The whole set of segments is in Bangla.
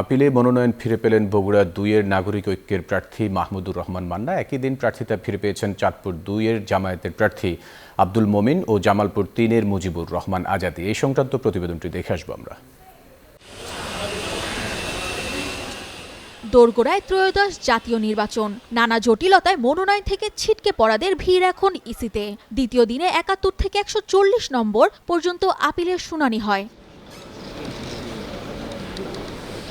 আপিলে মনোনয়ন ফিরে পেলেন বগুড়া ২-এর নাগরিক ঐক্যের প্রার্থী মাহমুদুর রহমান মান্না। একই দিন প্রার্থিতা ফিরে পেয়েছেন চাঁদপুর ২-এর জামায়াতের প্রার্থী আব্দুল মোমিন ও জামালপুর ৩-এর মুজিবুর রহমান আজাদী। এই সংক্রান্ত প্রতিবেদনটি দেখে আসবো আমরা। দোরগোড়ায় ত্রয়োদশ জাতীয় নির্বাচন, নানা জটিলতায় মনোনয়ন থেকে ছিটকে পড়াদের ভিড় এখন ইসিতে। দ্বিতীয় দিনে ৭১ থেকে ১৪০ নম্বর পর্যন্ত আপিলের শুনানি হয়।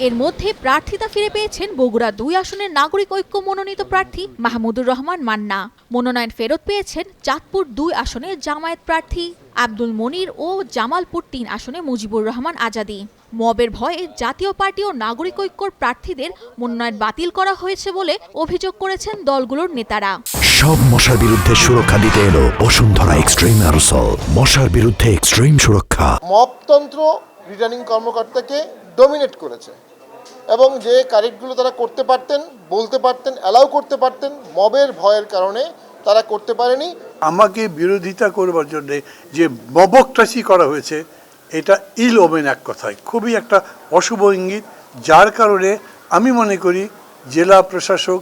এর মধ্যে প্রার্থিতা ফিরে পেয়েছেন বগুড়া ২ আসনের নাগরিক ঐক্য মনোনীত প্রার্থী মাহমুদুর রহমান মান্না। মনোনয়ন ফেরত পেয়েছেন চাঁদপুর ২ আসনে জামায়াত প্রার্থী আব্দুল মনির ও জামালপুর ৩ আসনে মুজিবুর রহমান আজাদী। মবের ভয়ে জাতীয় পার্টি ও নাগরিক ঐক্যর প্রার্থীদের মনোনয়ন বাতিল করা হয়েছে বলে অভিযোগ করেছেন দলগুলোর নেতারা। সব মশার বিরুদ্ধে সুরক্ষা দিতে এলো বসুন্ধরা এক্সট্রিম অ্যারোসল, মশার বিরুদ্ধে এক্সট্রিম সুরক্ষা। মবতন্ত্র রিটার্নিং কর্মকর্তাকে ডমিনেট করেছে এবং যে কারেক্টগুলো তারা করতে পারতেন, বলতে পারতেন, অ্যালাউ করতে পারতেন, মবের ভয়ের কারণে তারা করতে পারেনি। আমাকে বিরোধিতা করবার জন্য যে মবক্রাসি করা হয়েছে, এটা ইল ওমেন এক কথায় খুবই একটা অশুভ ইঙ্গিত, যার কারণে আমি মনে করি জেলা প্রশাসক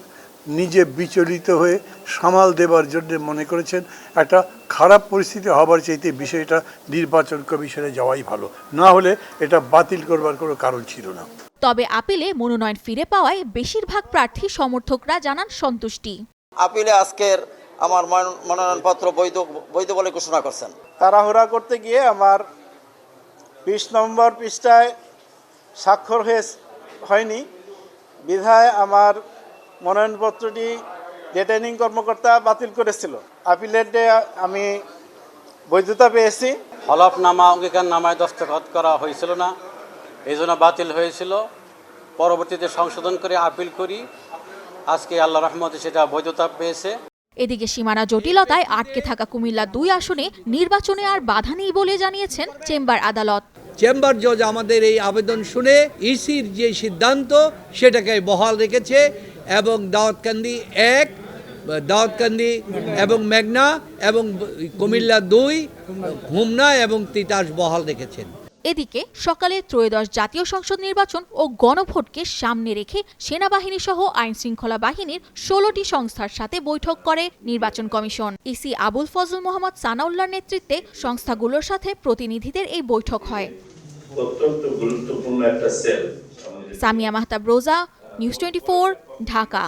নিজে বিচলিত হয়ে সামাল দেবার জন্য মনে করেছেন একটা খারাপ পরিস্থিতি হবার চাইতে বিষয়টা নির্বাচন কমিশনে যাওয়াই ভালো, না হলে এটা বাতিল করবার কোনো কারণ ছিল না। তবে আপিলে মনোনয়ন ফিরে পাওয়ায় বেশিরভাগ প্রার্থী সমর্থকরা জানান সন্তুষ্টি। আপিলে আজকের আমার মনোনয়নপত্র বৈধ বলে ঘোষণা করছেন। তাড়াহুড়া করতে গিয়ে আমার ২০ নম্বর পৃষ্ঠায় স্বাক্ষর হয়নি বিধায় আমার মনোনয়নপত্রটি রিটার্নিং কর্মকর্তা বাতিল করেছিল। আপিলের ডে আমি বৈধতা পেয়েছি। হলফনামা অঙ্গীকারনামায় দস্তখত করা হয়েছিল না, এই জন্য বাতিল হয়েছিল। পরবর্তীতে সংশোধন করে আপিল করি, আজকে আল্লাহ রহমতে সেটা বৈধতা পেয়েছে। এদিকে সীমানা জটিলতায় আটকে থাকা কুমিল্লা ২ আসনে নির্বাচনে আর বাধা নেই বলে জানিয়েছেন চেম্বার আদালত। চেম্বার জজ আমাদের এই আবেদন শুনে ইসির যে সিদ্ধান্ত সেটাকে বহাল রেখেছে এবং দাউদকান্দি ১, দাউদকান্দি এবং মেঘনা এবং কুমিল্লা ২, হোমনা এবং তিতাস বহাল রেখেছেন। এদিকে সকালে ত্রয়োদশ জাতীয় সংসদ নির্বাচন ও গণভোটকে সামনে রেখে সেনাবাহিনী সহ আইন শৃঙ্খলা বাহিনীর ১৬টি সংস্থার সাথে বৈঠক করে নির্বাচন কমিশন। ইসি আবুল ফজল মোহাম্মদ সানাউল্লাহর নেতৃত্বে সংস্থাগুলোর সাথে প্রতিনিধিদের এই বৈঠক হয়। অত্যন্ত গুরুত্বপূর্ণ একটা সেল। সামিয়া মাহতাব রোজা, নিউজ 24, ঢাকা।